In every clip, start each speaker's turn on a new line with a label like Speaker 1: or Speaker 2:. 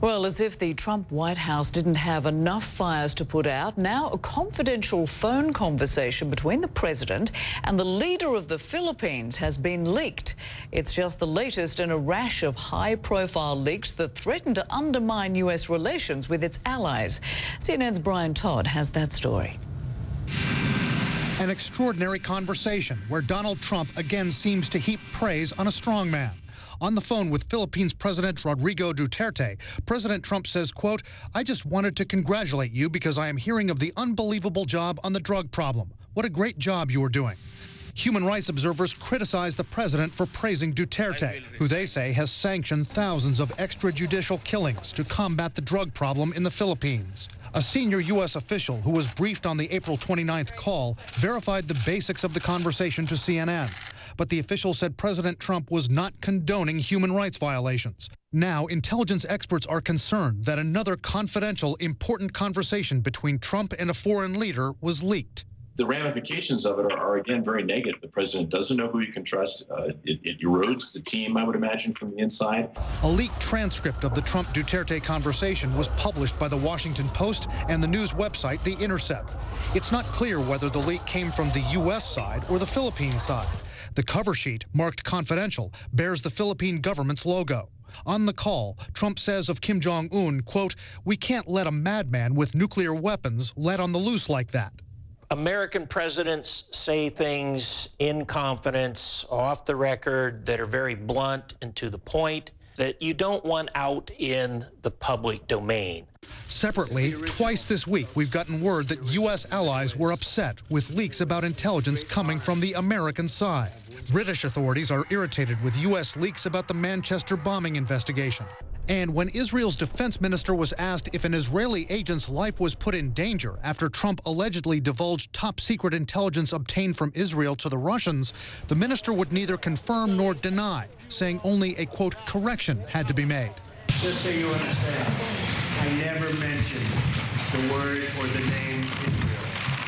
Speaker 1: Well, as if the Trump White House didn't have enough fires to put out, now a confidential phone conversation between the president and the leader of the Philippines has been leaked. It's just the latest in a rash of high-profile leaks that threaten to undermine U.S. relations with its allies. CNN's Brian Todd has that story.
Speaker 2: An extraordinary conversation where Donald Trump again seems to heap praise on a strongman. On the phone with Philippines President Rodrigo Duterte, President Trump says, quote, "I just wanted to congratulate you because I am hearing of the unbelievable job on the drug problem. What a great job you are doing." Human rights observers criticize the president for praising Duterte, who they say has sanctioned thousands of extrajudicial killings to combat the drug problem in the Philippines. A senior U.S. official who was briefed on the April 29th call verified the basics of the conversation to CNN. But the official said President Trump was not condoning human rights violations. Now, intelligence experts are concerned that another confidential, important conversation between Trump and a foreign leader was leaked.
Speaker 3: The ramifications of it are again, very negative. The president doesn't know who he can trust. It erodes the team, I would imagine, from the inside.
Speaker 2: A leaked transcript of the Trump-Duterte conversation was published by The Washington Post and the news website The Intercept. It's not clear whether the leak came from the U.S. side or the Philippine side. The cover sheet, marked confidential, bears the Philippine government's logo. On the call, Trump says of Kim Jong-un, quote, "We can't let a madman with nuclear weapons let on the loose like that."
Speaker 4: American presidents say things in confidence, off the record, that are very blunt and to the point, that you don't want out in the public domain.
Speaker 2: Separately, twice this week, we've gotten word that U.S. allies were upset with leaks about intelligence coming from the American side. British authorities are irritated with U.S. leaks about the Manchester bombing investigation. And when Israel's defense minister was asked if an Israeli agent's life was put in danger after Trump allegedly divulged top-secret intelligence obtained from Israel to the Russians, the minister would neither confirm nor deny, saying only a, quote, correction had to be made.
Speaker 5: Just so you understand, I never mentioned the word or the name Israel.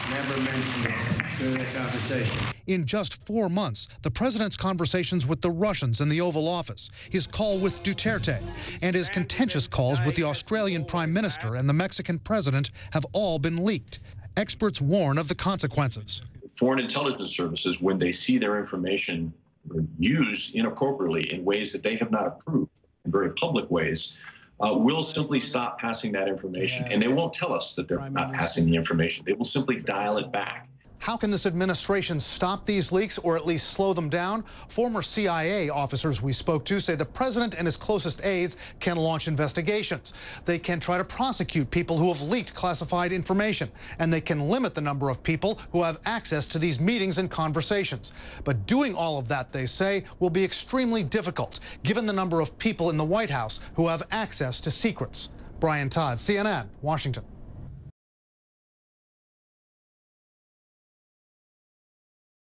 Speaker 5: Never mentioned it during that conversation.
Speaker 2: In just 4 months, the president's conversations with the Russians in the Oval Office, his call with Duterte, and his contentious calls with the Australian Prime Minister and the Mexican president have all been leaked. Experts warn of the consequences.
Speaker 3: Foreign intelligence services, when they see their information used inappropriately in ways that they have not approved, in very public ways, will simply stop passing that information. And they won't tell us that they're not passing the information. They will simply dial it back.
Speaker 2: How can this administration stop these leaks or at least slow them down? Former CIA officers we spoke to say the president and his closest aides can launch investigations. They can try to prosecute people who have leaked classified information, and they can limit the number of people who have access to these meetings and conversations. But doing all of that, they say, will be extremely difficult, given the number of people in the White House who have access to secrets. Brian Todd, CNN, Washington.